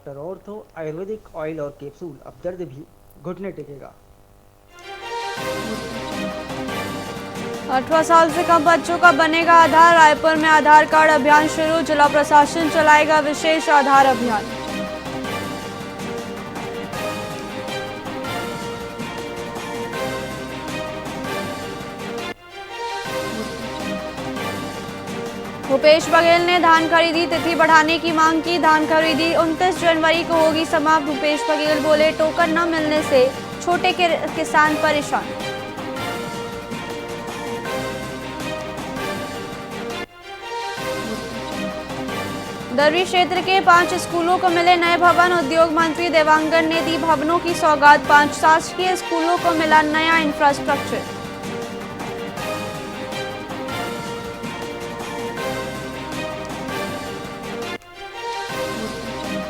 Doctor ortho Ayurvedic oil और capsule, अब दर्द भी घुटने टेकेगा। 18 साल से कम बच्चों का बनेगा आधार। रायपुर में आधार कार्ड अभियान शुरू। जिला प्रशासन चलाएगा विशेष आधार अभियान। भूपेश बघेल ने धान खरीदी तिथि बढ़ाने की मांग की। धान खरीदी 29 जनवरी को होगी समाप्त। भूपेश बघेल बोले, टोकन न मिलने से छोटे किसान परेशान। दर्री क्षेत्र के 5 स्कूलों को मिले नए भवन। उद्योग मंत्री देवांगन ने दी भवनों की सौगात। 5 शासकीय स्कूलों को मिला नया इंफ्रास्ट्रक्चर।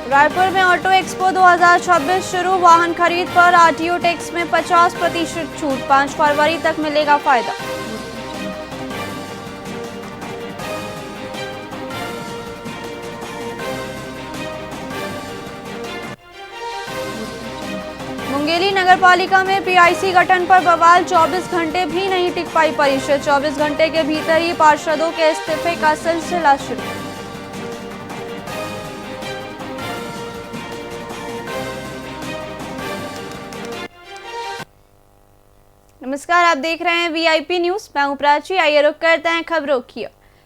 रायपुर में ऑटो एक्सपो 2026 शुरू। वाहन खरीद पर आरटीओ टैक्स में 50% छूट। 5 फरवरी तक मिलेगा फायदा। मुंगेली नगरपालिका में पीआईसी गठन पर बवाल। 24 घंटे भी नहीं टिक पाई परिषद। 24 घंटे के भीतर ही पार्षदों के इस्तीफे का सिलसिला शुरू। नमस्कार, आप देख रहे हैं वीआईपी न्यूज। मैं हूं प्राची। आइए रुक करते हैं खबरों की।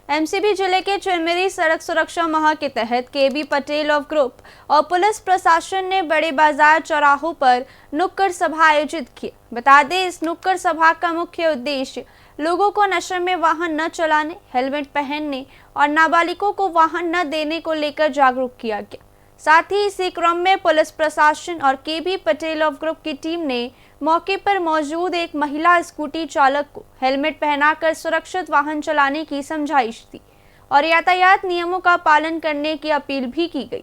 एमसीबी जिले के चिरमिरी सड़क सुरक्षा माह के तहत केबी पटेल ऑफ ग्रुप और पुलिस प्रशासन ने बड़े बाजार चौराहों पर नुक्कड़ सभा आयोजित की। बता दें, इस नुक्कड़ सभा का मुख्य उद्देश्य लोगों को नशे में वाहन न चलाने, हेलमेट पहनने और नाबालिगों को वाहन न देने को लेकर जागरूक किया गया। साथ ही इसी क्रम में पुलिस प्रशासन और केबी पटेल ऑफ ग्रुप की टीम ने मौके पर मौजूद एक महिला स्कूटी चालक को हेलमेट पहनाकर सुरक्षित वाहन चलाने की समझाइश दी और यातायात नियमों का पालन करने की अपील भी की गई।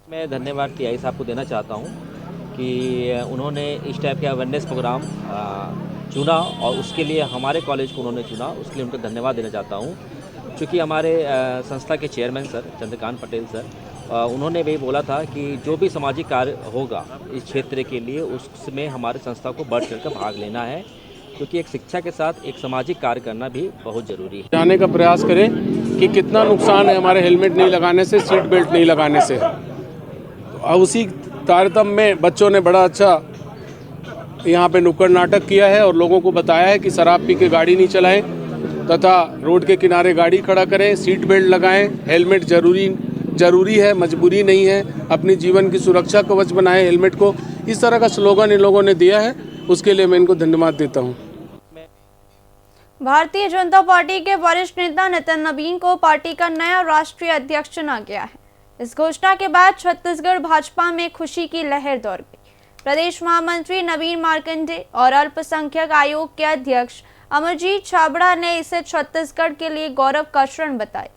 मैं धन्यवाद टीआई साहब को देना चाहता हूं कि उन्होंने इस टाइप के अवेयरनेस प्रोग्राम चुना और उसके लिए हमारे कॉलेज को उन्होंने चुना, उसके लिए उनको धन्यवाद देना चाहता हूं। क्योंकि हमारे संस्था के chairman sir Chandrakant Patel sir, उन्होंने भी बोला था कि जो भी सामाजिक कार्य होगा इस क्षेत्र के लिए उसमें हमारे संस्था को बढ़ चढ़ कर भाग लेना है, क्योंकि एक शिक्षा के साथ एक सामाजिक कार्य करना भी बहुत ज़रूरी है। जाने का प्रयास करें कि कितना नुकसान है हमारे हेलमेट नहीं लगाने से, सीट बेल्ट नहीं लगाने से। तो उसी तारतम्य में बच्चों ने बड़ा अच्छा यहाँ पे नुक्कड़ नाटक किया है और लोगों को बताया है कि शराब पी के गाड़ी नहीं चलाएं तथा रोड के किनारे गाड़ी खड़ा करें, सीट बेल्ट लगाएं, हेलमेट जरूरी है, मजबूरी नहीं है। अपनी जीवन की सुरक्षा कवच बनाएं हेलमेट को। इस तरह का स्लोगन इन लोगों ने दिया है, उसके लिए मैं इनको धन्यवाद देता हूं। भारतीय जनता पार्टी के वरिष्ठ नेता नितिन नवीन को पार्टी का नया राष्ट्रीय अध्यक्ष चुना गया है। इस घोषणा के बाद छत्तीसगढ़ भाजपा में खुशी की लहर दौड़ गई। प्रदेश महामंत्री नवीन मार्कंडे और अल्पसंख्यक आयोग के अध्यक्ष अमरजीत छाबड़ा ने इसे छत्तीसगढ़ के लिए गौरव का क्षण बताया।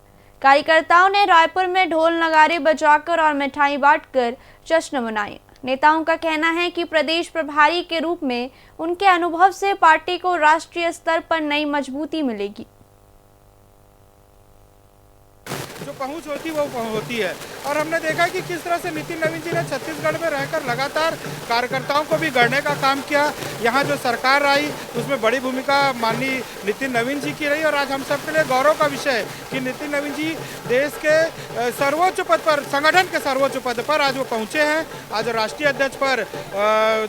कार्यकर्ताओं ने रायपुर में ढोल नगारे बजाकर और मिठाई बांटकर जश्न मनाया। नेताओं का कहना है कि प्रदेश प्रभारी के रूप में उनके अनुभव से पार्टी को राष्ट्रीय स्तर पर नई मजबूती मिलेगी। जो पहुंच होती वो होती है और हमने देखा कि किस तरह से नितिन नवीन जी ने छत्तीसगढ़ में रहकर लगातार कार्यकर्ताओं को भी गढ़ने का काम किया। यहाँ जो सरकार आई उसमें बड़ी भूमिका माननीय नितिन नवीन जी की रही और आज हम सबके लिए गौरव का विषय है कि नितिन नवीन जी देश के सर्वोच्च पद पर, संगठन के सर्वोच्च पद पर आज वो पहुँचे हैं। आज राष्ट्रीय अध्यक्ष पर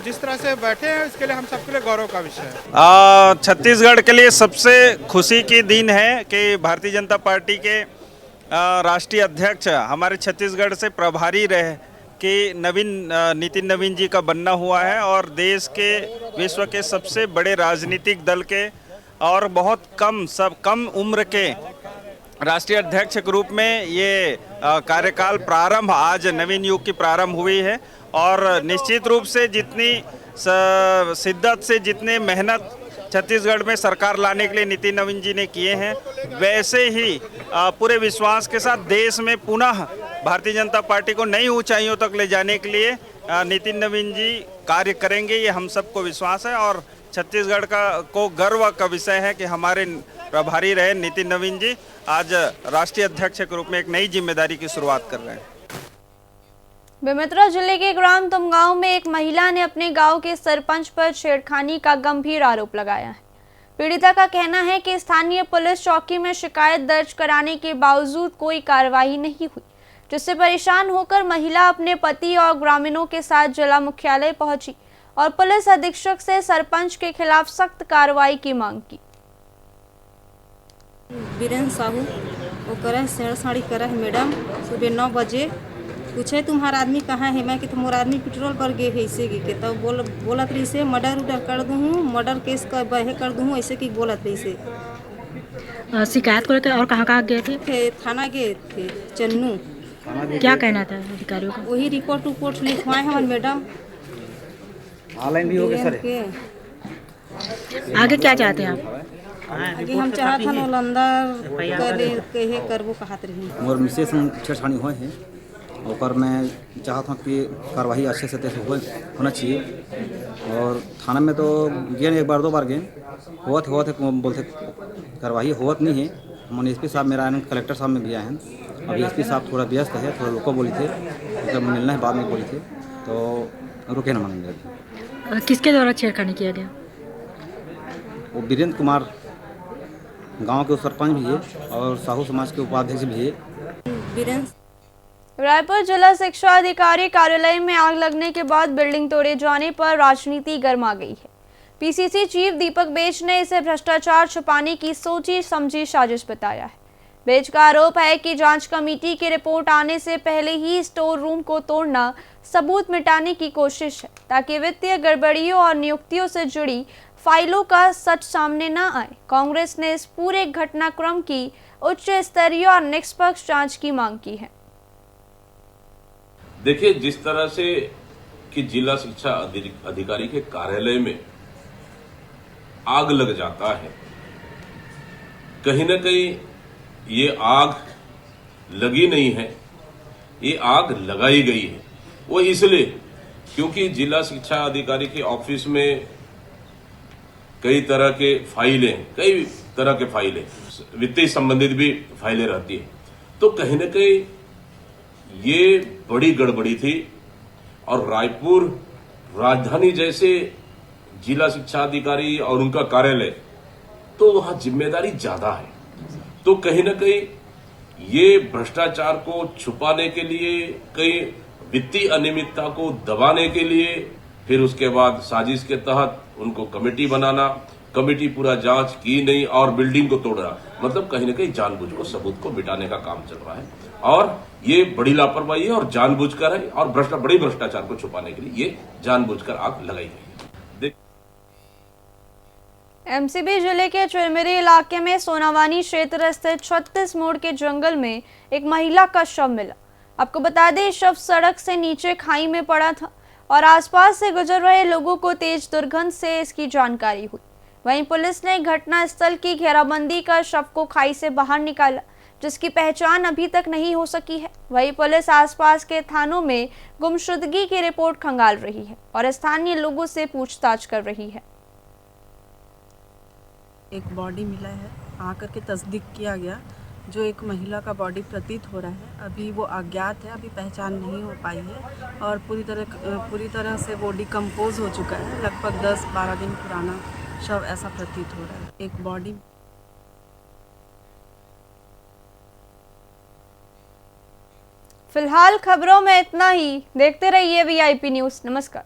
जिस तरह से बैठे हैं, इसके लिए हम सबके लिए गौरव का विषय है। छत्तीसगढ़ के लिए सबसे खुशी की दिन है कि भारतीय जनता पार्टी के राष्ट्रीय अध्यक्ष हमारे छत्तीसगढ़ से प्रभारी रहे कि नितिन नवीन जी का बनना हुआ है और देश के, विश्व के सबसे बड़े राजनीतिक दल के और बहुत कम उम्र के राष्ट्रीय अध्यक्ष के रूप में ये कार्यकाल प्रारंभ, आज नवीन युग की प्रारंभ हुई है। और निश्चित रूप से जितनी शिद्दत से, जितने मेहनत छत्तीसगढ़ में सरकार लाने के लिए नितिन नवीन जी ने किए हैं, वैसे ही पूरे विश्वास के साथ देश में पुनः भारतीय जनता पार्टी को नई ऊंचाइयों तक ले जाने के लिए नितिन नवीन जी कार्य करेंगे, ये हम सबको विश्वास है। और छत्तीसगढ़ को गर्व का विषय है कि हमारे प्रभारी रहे नितिन नवीन जी आज राष्ट्रीय अध्यक्ष के रूप में एक नई जिम्मेदारी की शुरुआत कर रहे हैं। बेमेतरा जिले के ग्राम तुमगांव में एक महिला ने अपने गांव के सरपंच पर छेड़खानी का गंभीर आरोप लगाया है। पीड़िता का कहना है कि स्थानीय पुलिस चौकी में शिकायत दर्ज कराने के बावजूद कोई कार्रवाई नहीं हुई, जिससे परेशान होकर महिला अपने पति और ग्रामीणों के साथ जिला मुख्यालय पहुंची और पुलिस अधीक्षक से सरपंच के खिलाफ सख्त कार्रवाई की मांग की। बीरेन साहू वो करा छेड़छाड़ी करा है मैडम। सुबह 9 बजे पूछे तुम्हारा आदमी कहाँ है, मैं कि तुम्हारा आदमी पेट्रोल पर गए है ऐसे की तब बोलत रही से मर्डर उडर कर दूँ, मर्डर केस का बहे कर दूँ ऐसे की बोलत रही से। शिकायत को लेकर और कहाँ गए थे? थाना गए थे चन्नू। क्या कहना था अधिकारियों का? वही रिपोर्ट लिखवाए हैं मैडम। ऑनलाइन भी हो गया सर। आगे क्या चाहते हैं आप? आगे हम चाहत हन अंदर करे कहे करबो कहत रही। मोर मिसेस छेड़छाड़ी हुए हैं और मैं चाहता हूँ कि कार्रवाई अच्छे से तैसे होना चाहिए। और थाना में तो गए एक बार 2 बार गए, होत बोलते कार्रवाई होत नहीं है। हमने एसपी साहब मेरा आए, कलेक्टर साहब में भी आए हैं। अभी एसपी साहब थोड़ा व्यस्त है, थोड़ा रुको बोली थे, जब मिलना है बाद में बोली थे तो रुके ना मानेंगे। किसके द्वारा छेड़खानी किया गया? वो वीरेंद्र कुमार गांव के सरपंच भी है और साहू समाज के उपाध्यक्ष भी है। रायपुर जिला शिक्षा अधिकारी कार्यालय में आग लगने के बाद बिल्डिंग तोड़े जाने पर राजनीति गर्मा गई है। पीसीसी चीफ दीपक बेज ने इसे भ्रष्टाचार छुपाने की सोची समझी साजिश बताया है। बेज का आरोप है कि जांच कमेटी की रिपोर्ट आने से पहले ही स्टोर रूम को तोड़ना सबूत मिटाने की कोशिश है, ताकि वित्तीय गड़बड़ियों और नियुक्तियों से जुड़ी फाइलों का सच सामने न आए। कांग्रेस ने इस पूरे घटनाक्रम की उच्च स्तरीय और निष्पक्ष जांच की मांग की है। देखिए, जिस तरह से कि जिला शिक्षा अधिकारी के कार्यालय में आग लग जाता है, कहीं न कहीं ये आग लगी नहीं है, ये आग लगाई गई है। वो इसलिए क्योंकि जिला शिक्षा अधिकारी के ऑफिस में कई तरह के फाइलें वित्तीय संबंधित भी फाइलें रहती है, तो कहीं न कहीं ये बड़ी गड़बड़ी थी। और रायपुर राजधानी जैसे जिला शिक्षा अधिकारी और उनका कार्यालय, तो वहां जिम्मेदारी ज्यादा है। तो कहीं न कहीं ये भ्रष्टाचार को छुपाने के लिए, कई वित्तीय अनियमितता को दबाने के लिए, फिर उसके बाद साजिश के तहत उनको कमेटी बनाना, कमेटी पूरा जांच की नहीं और बिल्डिंग को तोड़ना, मतलब कहीं न कहीं जानबूझ को सबूत को मिटाने का काम चल रहा है। और ये बड़ी लापरवाही है और जानबूझकर है, और बड़ी भ्रष्टाचार को छुपाने के लिए ये जानबूझकर आग लगाई गई है। एमसीबी जिले के चिरमिरी इलाके में सोनावानी क्षेत्र स्थित 36 मोड़ के जंगल में एक महिला का शव मिला। आपको बता दें, शव सड़क से नीचे खाई में पड़ा था और आसपास से गुजर रहे लोगों को तेज दुर्गंध से इसकी जानकारी हुई। वहीं पुलिस ने घटनास्थल की घेराबंदी कर शव को खाई से बाहर निकाला, जिसकी पहचान अभी तक नहीं हो सकी है। वहीं पुलिस आसपास के थानों में गुमशुदगी की रिपोर्ट खंगाल रही है और स्थानीय लोगों से पूछताछ कर रही है। एक बॉडी मिला है, आकर के तस्दीक किया गया, जो एक महिला का बॉडी प्रतीत हो रहा है। अभी वो अज्ञात है, अभी पहचान नहीं हो पाई है और पूरी तरह से वो डिकम्पोज हो चुका है। लगभग 10-12 दिन पुराना शव ऐसा प्रतीत हो रहा है। एक बॉडी फिलहाल खबरों में इतना ही। देखते रहिए वीआईपी न्यूज़। नमस्कार।